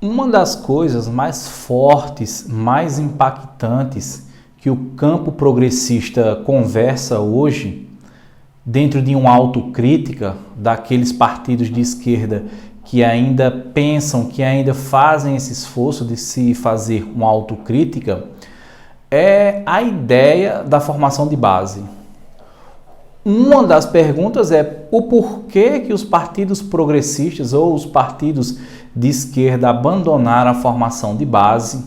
Uma das coisas mais fortes, mais impactantes que o campo progressista conversa hoje, dentro de uma autocrítica daqueles partidos de esquerda que ainda pensam, que ainda fazem esse esforço de se fazer uma autocrítica, é a ideia da formação de base. Uma das perguntas é o porquê que os partidos progressistas ou os partidos de esquerda abandonaram a formação de base.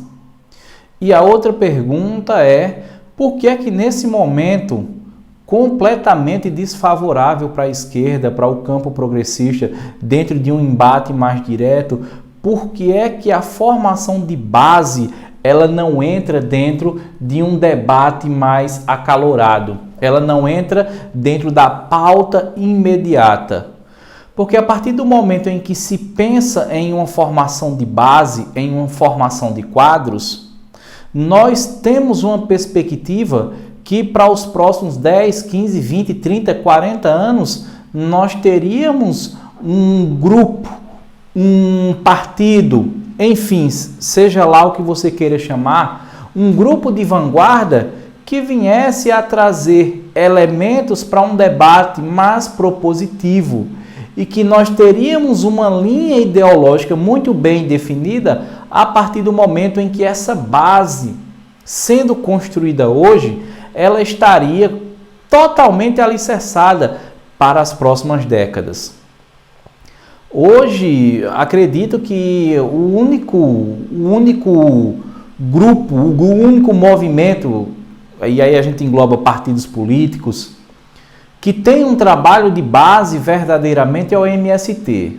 E a outra pergunta é por que é que nesse momento completamente desfavorável para a esquerda, para o campo progressista, dentro de um embate mais direto, por que é que a formação de base ela não entra dentro de um debate mais acalorado? Ela não entra dentro da pauta imediata. Porque a partir do momento em que se pensa em uma formação de base, em uma formação de quadros, nós temos uma perspectiva que para os próximos 10, 15, 20, 30, 40 anos, nós teríamos um grupo, um partido, enfim, seja lá o que você queira chamar, um grupo de vanguarda que viesse a trazer elementos para um debate mais propositivo e que nós teríamos uma linha ideológica muito bem definida a partir do momento em que essa base, sendo construída hoje, ela estaria totalmente alicerçada para as próximas décadas. Hoje, acredito que o único grupo, o único movimento, e aí a gente engloba partidos políticos, que tem um trabalho de base verdadeiramente é o MST.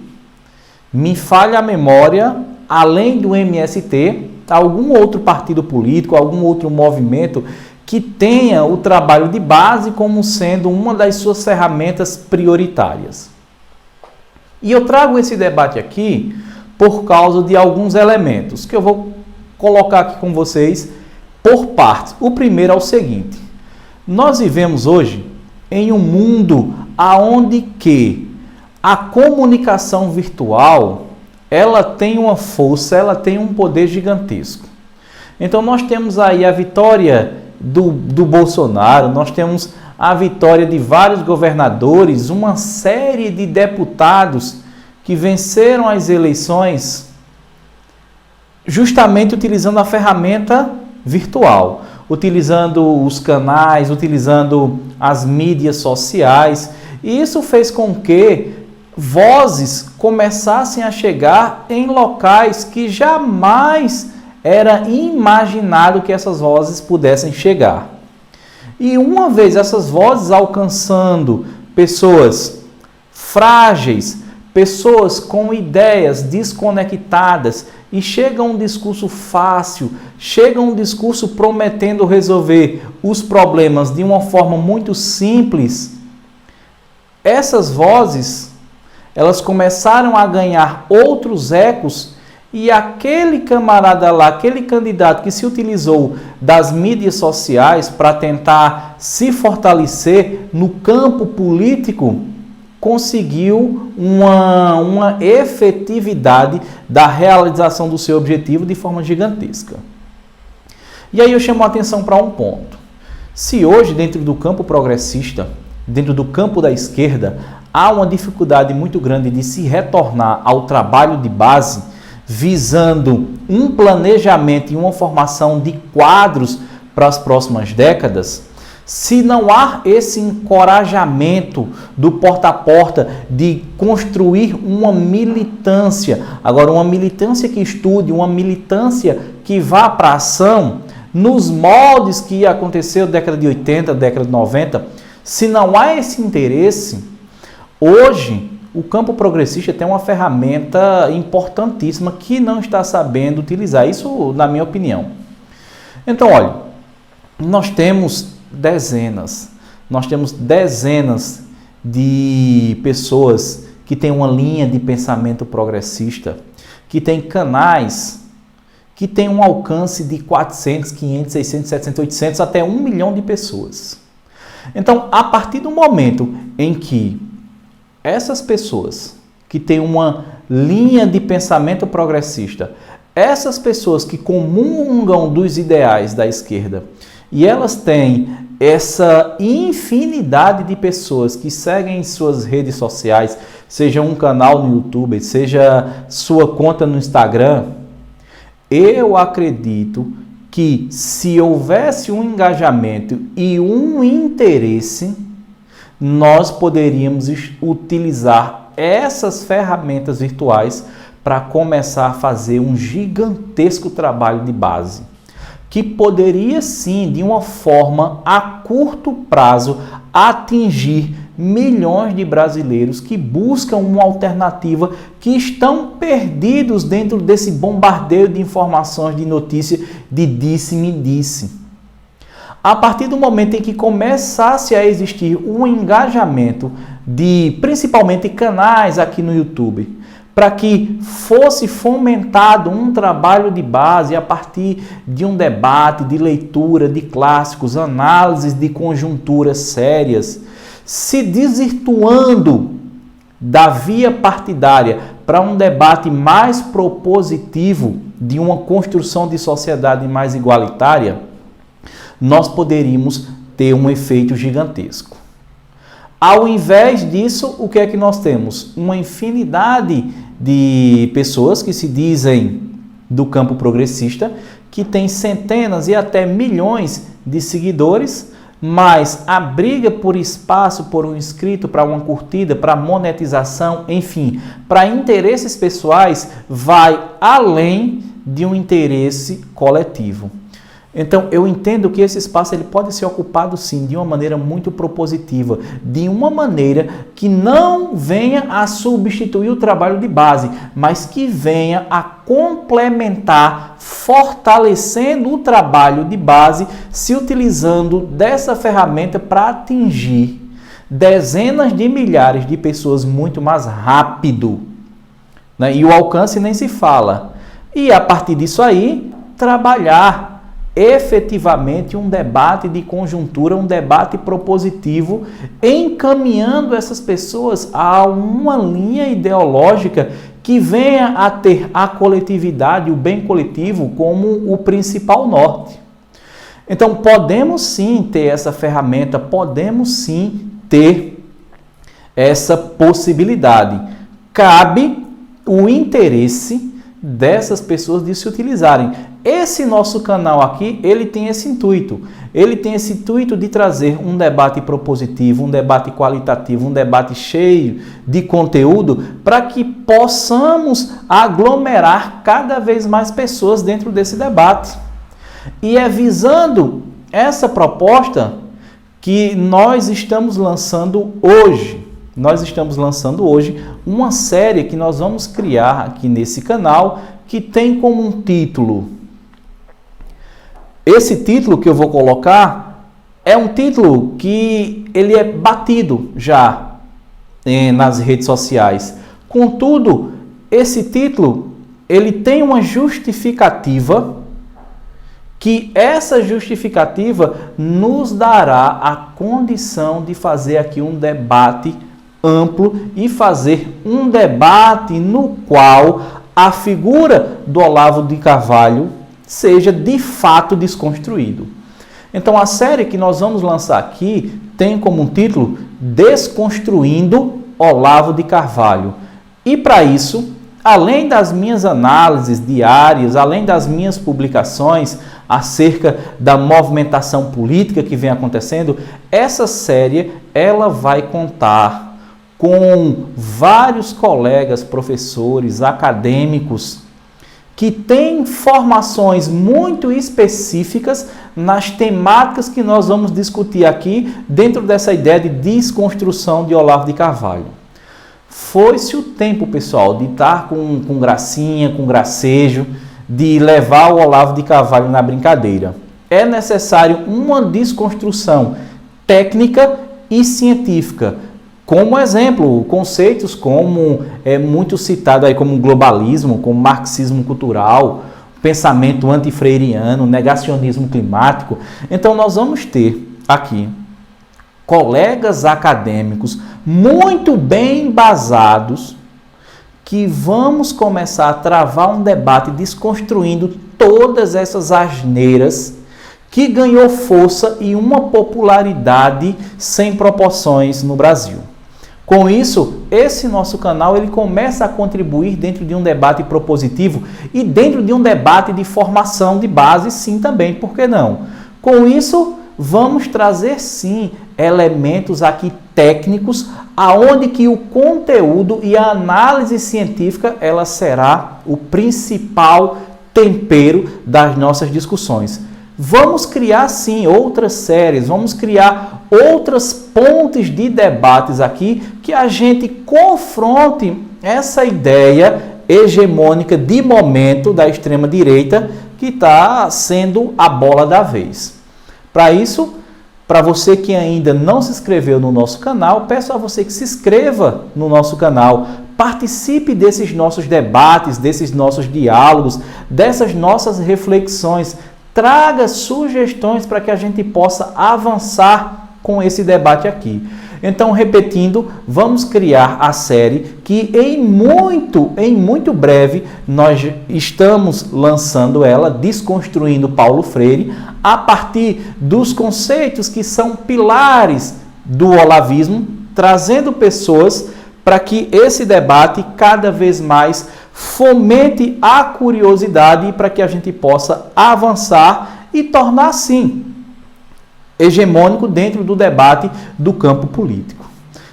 Me falha a memória, além do MST, algum outro partido político, algum outro movimento que tenha o trabalho de base como sendo uma das suas ferramentas prioritárias. E eu trago esse debate aqui por causa de alguns elementos que eu vou colocar aqui com vocês por partes. O primeiro é o seguinte: nós vivemos hoje em um mundo onde que a comunicação virtual ela tem uma força, ela tem um poder gigantesco. Então nós temos aí a vitória do Bolsonaro, nós temos a vitória de vários governadores, uma série de deputados que venceram as eleições justamente utilizando a ferramenta virtual, utilizando os canais, utilizando as mídias sociais. E isso fez com que vozes começassem a chegar em locais que jamais era imaginado que essas vozes pudessem chegar. E uma vez essas vozes alcançando pessoas frágeis, pessoas com ideias desconectadas, e chega um discurso fácil, chega um discurso prometendo resolver os problemas de uma forma muito simples, essas vozes, elas começaram a ganhar outros ecos, e aquele camarada lá, aquele candidato que se utilizou das mídias sociais para tentar se fortalecer no campo político, conseguiu uma efetividade da realização do seu objetivo de forma gigantesca. E aí eu chamo a atenção para um ponto. Se hoje, dentro do campo progressista, dentro do campo da esquerda, há uma dificuldade muito grande de se retornar ao trabalho de base, visando um planejamento e uma formação de quadros para as próximas décadas, se não há esse encorajamento do porta a porta de construir uma militância, agora uma militância que estude, uma militância que vá para a ação, nos moldes que aconteceu na década de 80, década de 90, se não há esse interesse, hoje o campo progressista tem uma ferramenta importantíssima que não está sabendo utilizar. Isso, na minha opinião. Então, olha, nós temos dezenas de pessoas que têm uma linha de pensamento progressista, que têm canais que têm um alcance de 400, 500, 600, 700, 800, até 1 milhão de pessoas. Então, a partir do momento em que essas pessoas que têm uma linha de pensamento progressista. Essas pessoas que comungam dos ideais da esquerda e elas têm essa infinidade de pessoas que seguem em suas redes sociais, seja um canal no YouTube, seja sua conta no Instagram, eu acredito que se houvesse um engajamento e um interesse, nós poderíamos utilizar essas ferramentas virtuais para começar a fazer um gigantesco trabalho de base, que poderia sim, de uma forma a curto prazo, atingir milhões de brasileiros que buscam uma alternativa, que estão perdidos dentro desse bombardeio de informações, de notícias, de disse-me disse. A partir do momento em que começasse a existir um engajamento de principalmente canais aqui no YouTube, para que fosse fomentado um trabalho de base a partir de um debate, de leitura de clássicos, análises de conjunturas sérias, se desvirtuando da via partidária para um debate mais propositivo de uma construção de sociedade mais igualitária, nós poderíamos ter um efeito gigantesco. Ao invés disso, o que é que nós temos? Uma infinidade de pessoas que se dizem do campo progressista, que tem centenas e até milhões de seguidores, mas a briga por espaço, por um inscrito, para uma curtida, para monetização, enfim, para interesses pessoais, vai além de um interesse coletivo. Então, eu entendo que esse espaço ele pode ser ocupado, sim, de uma maneira muito propositiva, de uma maneira que não venha a substituir o trabalho de base, mas que venha a complementar, fortalecendo o trabalho de base, se utilizando dessa ferramenta para atingir dezenas de milhares de pessoas muito mais rápido, né? E o alcance nem se fala. E a partir disso aí, trabalhar efetivamente um debate de conjuntura, um debate propositivo, encaminhando essas pessoas a uma linha ideológica que venha a ter a coletividade, o bem coletivo, como o principal norte. Então, podemos sim ter essa ferramenta, podemos sim ter essa possibilidade. Cabe o interesse dessas pessoas de se utilizarem. Esse nosso canal aqui, ele tem esse intuito. Ele tem esse intuito de trazer um debate propositivo, um debate qualitativo, um debate cheio de conteúdo, para que possamos aglomerar cada vez mais pessoas dentro desse debate. E é visando essa proposta que nós estamos lançando hoje. Nós estamos lançando hoje uma série que nós vamos criar aqui nesse canal, que tem como um título. Esse título que eu vou colocar é um título que ele é batido já nas redes sociais. Contudo, esse título ele tem uma justificativa, que essa justificativa nos dará a condição de fazer aqui um debate amplo e fazer um debate no qual a figura do Olavo de Carvalho seja de fato desconstruído. Então a série que nós vamos lançar aqui tem como título Desconstruindo Olavo de Carvalho. E para isso, além das minhas análises diárias, além das minhas publicações acerca da movimentação política que vem acontecendo, essa série ela vai contar com vários colegas, professores, acadêmicos, que têm formações muito específicas nas temáticas que nós vamos discutir aqui dentro dessa ideia de desconstrução de Olavo de Carvalho. Foi-se o tempo, pessoal, de estar com gracinha, com gracejo, de levar o Olavo de Carvalho na brincadeira. É necessário uma desconstrução técnica e científica. Como exemplo, conceitos como muito citado aí como globalismo, como marxismo cultural, pensamento antifreiriano, negacionismo climático. Então nós vamos ter aqui colegas acadêmicos muito bem embasados que vamos começar a travar um debate desconstruindo todas essas asneiras que ganhou força e uma popularidade sem proporções no Brasil. Com isso, esse nosso canal ele começa a contribuir dentro de um debate propositivo e dentro de um debate de formação de base, sim, também, por que não? Com isso, vamos trazer, sim, elementos aqui técnicos, aonde que o conteúdo e a análise científica, ela será o principal tempero das nossas discussões. Vamos criar, sim, outras séries, vamos criar outras pontes de debates aqui que a gente confronte essa ideia hegemônica de momento da extrema-direita que está sendo a bola da vez. Para isso, para você que ainda não se inscreveu no nosso canal, peço a você que se inscreva no nosso canal, participe desses nossos debates, desses nossos diálogos, dessas nossas reflexões, traga sugestões para que a gente possa avançar com esse debate aqui. Então, repetindo, vamos criar a série que em muito breve nós estamos lançando ela, Desconstruindo Paulo Freire, a partir dos conceitos que são pilares do olavismo, trazendo pessoas para que esse debate cada vez mais fomente a curiosidade e para que a gente possa avançar e tornar, assim, hegemônico dentro do debate do campo político.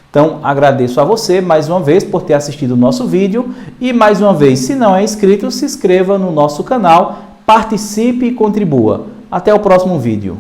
Então, agradeço a você mais uma vez por ter assistido o nosso vídeo e mais uma vez, se não é inscrito, se inscreva no nosso canal, participe e contribua. Até o próximo vídeo.